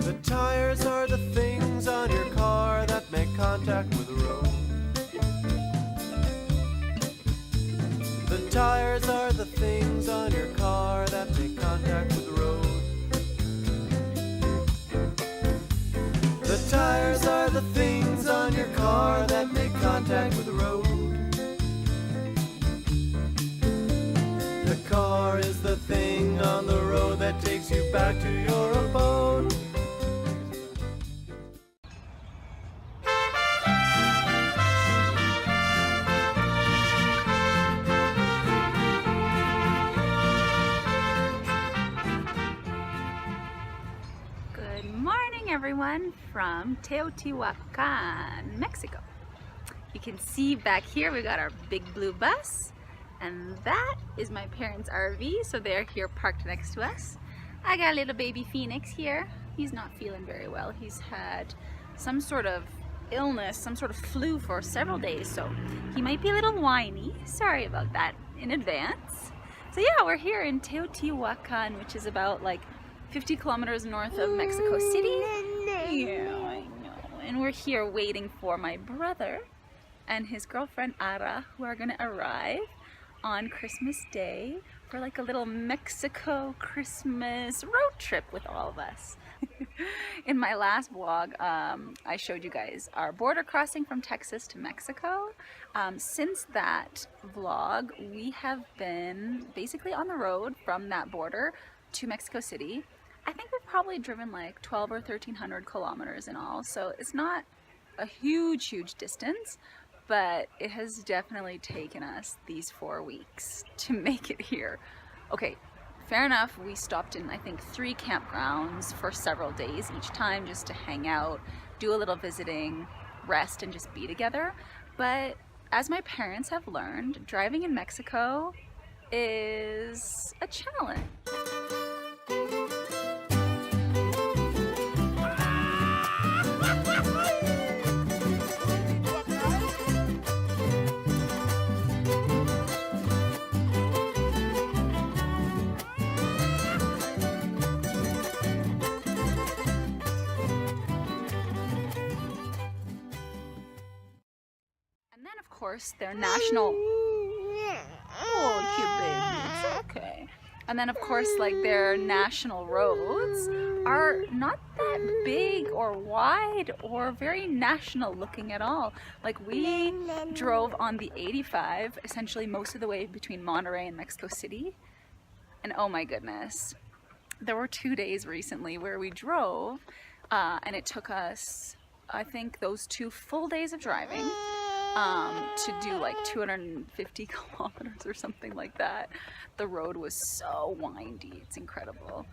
The tires are the things on your car that make contact with the road. The tires are the things on your car that make contact with the road. The tires are the things on your car that make contact with the road. The car is the thing on the road that takes you back to your abode. Good morning, everyone, from Teotihuacan, Mexico. You can see back here we got our big blue bus, and that is my parents' RV, so they're here parked next to us. I got little baby Phoenix here. He's not feeling very well. He's had some sort of illness, some sort of flu for several days, so he might be a little whiny. Sorry about that in advance. So yeah, we're here in Teotihuacan, which is about like 50 kilometers north of Mexico City. Yeah, I know. And we're here waiting for my brother and his girlfriend Ara, who are gonna arrive on Christmas Day for like a little Mexico Christmas road trip with all of us. In my last vlog, I showed you guys our border crossing from Texas to Mexico. Since that vlog, we have been basically on the road from that border to Mexico City. I think we've probably driven like 12 or 1300 kilometers in all, so it's not a huge distance, but it has definitely taken us these 4 weeks to make it here. Okay, fair enough, we stopped in I think 3 campgrounds for several days each time just to hang out, do a little visiting, rest, and just be together. But as my parents have learned, driving in Mexico is a challenge. And then of course their national, oh cute baby, it's okay. And then of course like their national roads are not that big or wide or very national looking at all. Like we drove on the 85 essentially most of the way between Monterrey and Mexico City, and oh my goodness, there were 2 days recently where we drove and it took us, I think, those 2 full days of driving to do like 250 kilometers or something like that. The road was so windy, it's incredible.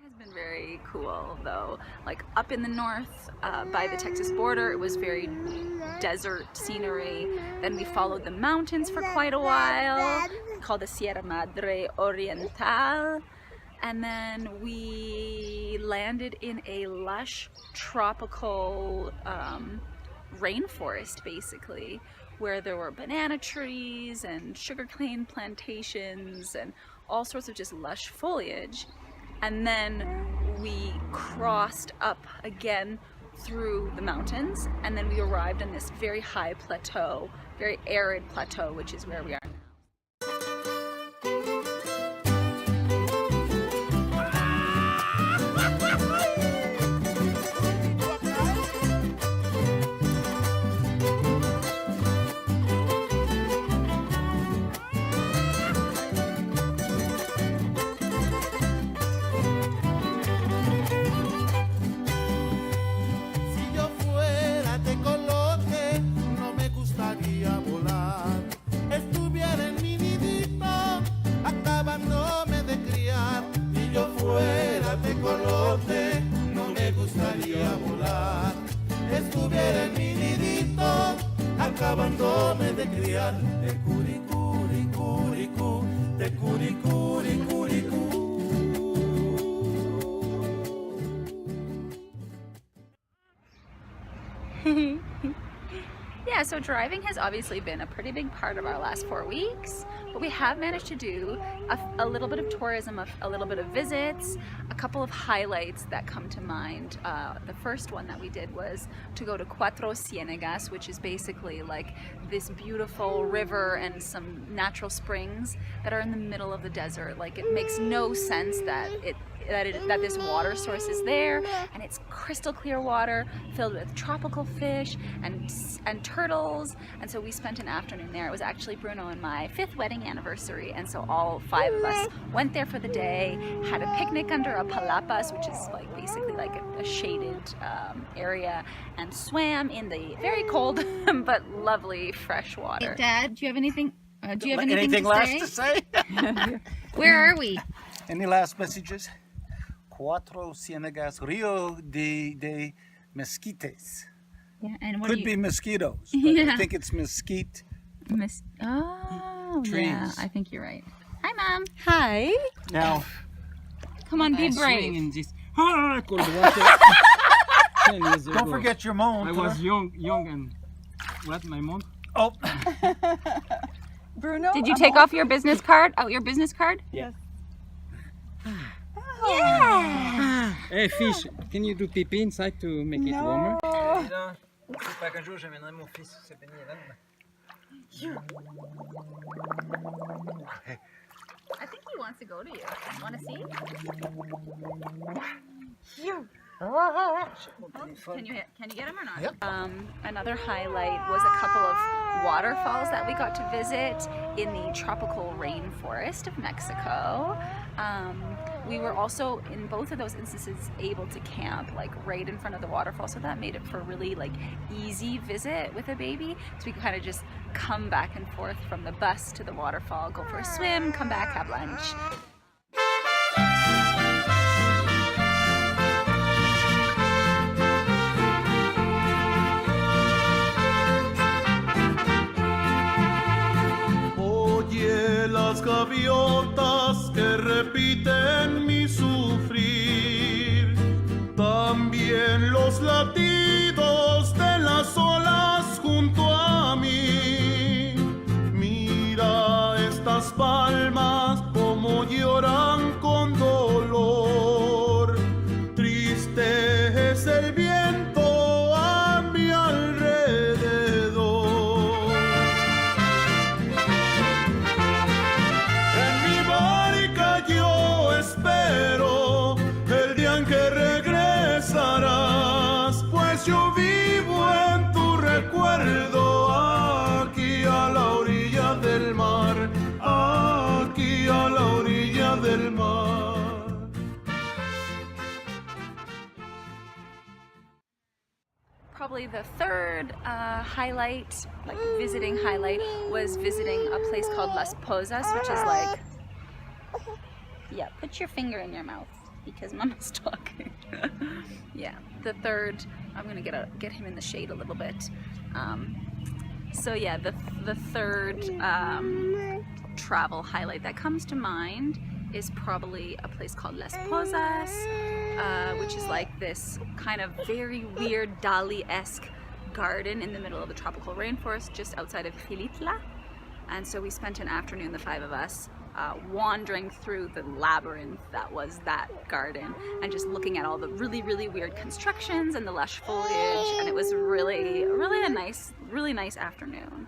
Has been very cool though. Like up in the north by the Texas border, it was very desert scenery. Then we followed the mountains for quite a while, called the Sierra Madre Oriental. And then we landed in a lush tropical rainforest basically, where there were banana trees and sugarcane plantations and all sorts of just lush foliage. And then we crossed up again through the mountains, and then we arrived on this very high plateau, very arid plateau, which is where we are now. acabando de criar. Te curicuricuricú, te curicuricuricú. Yeah, so driving has obviously been a pretty big part of our last 4 weeks, but we have managed to do a little bit of tourism, a little bit of visits, a couple of highlights that come to mind. The first one that we did was to go to Cuatro Ciénegas, which is basically like this beautiful river and some natural springs that are in the middle of the desert. Like, it makes no sense that that this water source is there, and it's crystal clear water filled with tropical fish and turtles. And so we spent an afternoon there. It was actually Bruno and my 5th wedding anniversary, and so all 5 of us went there for the day, had a picnic under a palapas, which is like basically like a shaded area, and swam in the very cold but lovely fresh water. Hey, Dad, do you have anything? Do you have anything last to say? Where are we? Any last messages? Cuatro Ciénegas, Rio de Mesquites. Yeah, and what Could be mosquitoes, but yeah. I think it's mesquite. Oh, trees. Yeah, I think you're right. Hi, Mom. Hi. Now, Come on, be brave. In this. I could watch it 10 years ago. don't forget your montre. I was young and what my montre? Oh, Bruno. Did you take off your business card? Out your business card? Yes. Yeah. Hey fish, can you do pee inside to make it warmer? Pas qu'un jour j'amènerai mon fils, c'est béni là. I think he wants to go to you. Want to see? Can you get him or not? Yep. Another highlight was a couple of waterfalls that we got to visit in the tropical rainforest of Mexico. We were also, in both of those instances, able to camp like right in front of the waterfall, so that made it for a really like easy visit with a baby. So we could kind of just come back and forth from the bus to the waterfall, go for a swim, come back, have lunch. Las gaviotas que repiten mi sufrir, también los latidos de las olas junto a mí. Mira estas palmas como lloran con dolor, triste es el viento a mi alrededor. Yo espero el día en que regresarás, pues yo vivo en tu recuerdo, aquí a la orilla del mar, aquí a la orilla del mar. Probably the third highlight, like visiting highlight, was visiting a place called Las Pozas, which is like, yeah, put your finger in your mouth because Mama's talking. Yeah, the third, I'm gonna get him in the shade a little bit. So yeah, the third travel highlight that comes to mind is probably a place called Las Pozas, which is like this kind of very weird Dali-esque garden in the middle of the tropical rainforest just outside of Xilitla. And so we spent an afternoon, the 5 of us, wandering through the labyrinth that was that garden and just looking at all the really, really weird constructions and the lush foliage, and it was really a nice, really nice afternoon.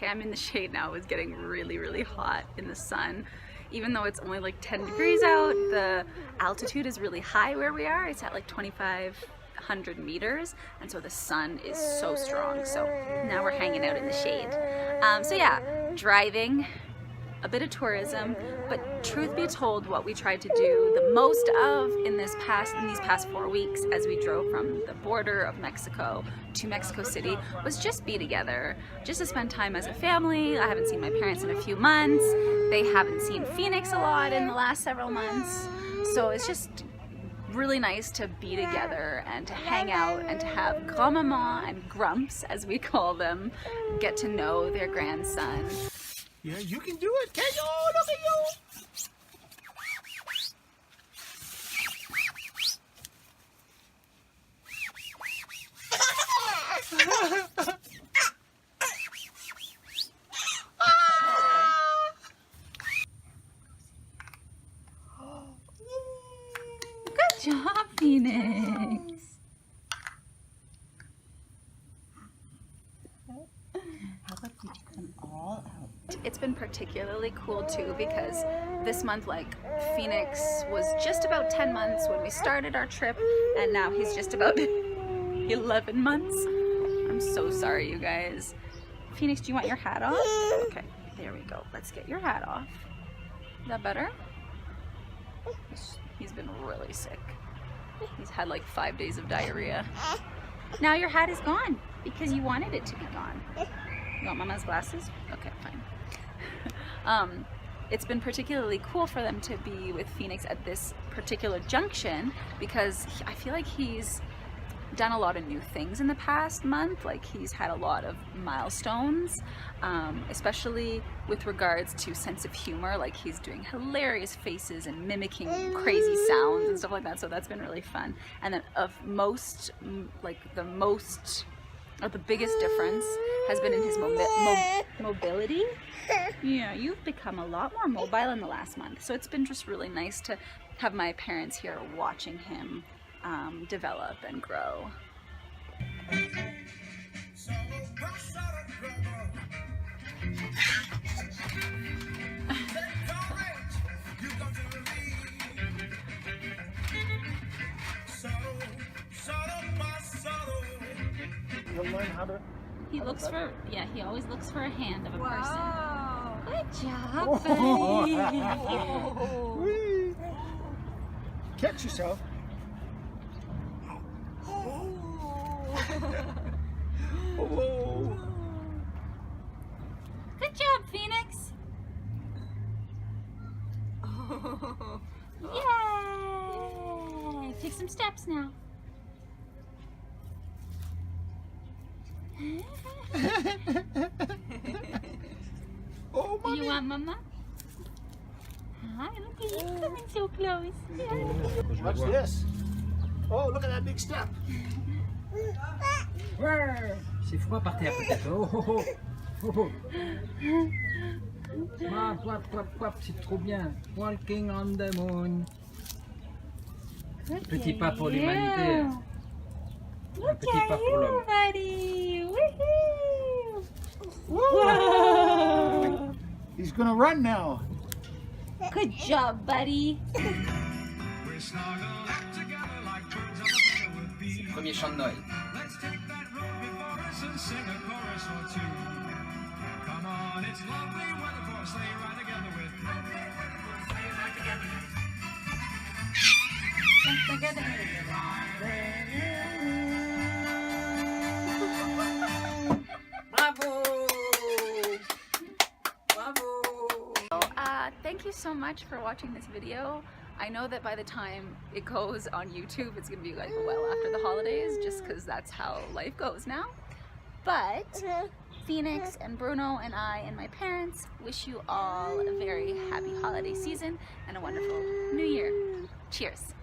I'm in the shade now. It was getting really, really hot in the sun. Even though it's only like 10 degrees out, the altitude is really high where we are. It's at like 25 100 meters, and so the sun is so strong. So now we're hanging out in the shade. So yeah, driving, a bit of tourism, but truth be told, what we tried to do the most of in these past 4 weeks as we drove from the border of Mexico to Mexico City was just be together, just to spend time as a family. I haven't seen my parents in a few months. They haven't seen Phoenix a lot in the last several months. So it's just really nice to be together and to hang out and to have grandmama and grumps, as we call them, get to know their grandson. Yeah, you can do it. Can you? Look at you. Good job, Phoenix. It's been particularly cool too because this month, like, Phoenix was just about 10 months when we started our trip, and now he's just about 11 months. I'm so sorry, you guys. Phoenix, do you want your hat off? Okay, there we go. Let's get your hat off. Is that better? He's been really sick. He's had like 5 days of diarrhea. Now your hat is gone because you wanted it to be gone. You want Mama's glasses? Okay, fine. It's been particularly cool for them to be with Phoenix at this particular junction because I feel like he's done a lot of new things in the past month. Like, he's had a lot of milestones, especially with regards to sense of humor. Like, he's doing hilarious faces and mimicking crazy sounds and stuff like that, so that's been really fun. And then the biggest difference has been in his mobility. Yeah, you've become a lot more mobile in the last month, so it's been just really nice to have my parents here watching him develop and grow. You'll learn how to. He looks for, yeah, he always looks for a hand of a person. Good job, Oh. buddy. Whee. Catch yourself. Oh. Good job, Phoenix. Yay! Take some steps now. Oh, Do you mommy. want Mama? Hi, look at you coming so close. Watch this. Oh, look at that big step. Ouais, c'est froid par terre peut-être. Oh oh oh. Oh oh. Wap, wap, wap, wap, c'est trop bien. Walking on the moon. Petit pas pour l'humanité. Un petit pas pour l'homme. Buddy. Woohoo! Whoa. He's gonna run now. Good job, buddy. C'est le premier chant de Noël. Thank you so much for watching this video. I know that by the time it goes on YouTube, it's gonna be like well after the holidays, just because that's how life goes now. But Phoenix and Bruno and I and my parents wish you all a very happy holiday season and a wonderful new year. Cheers.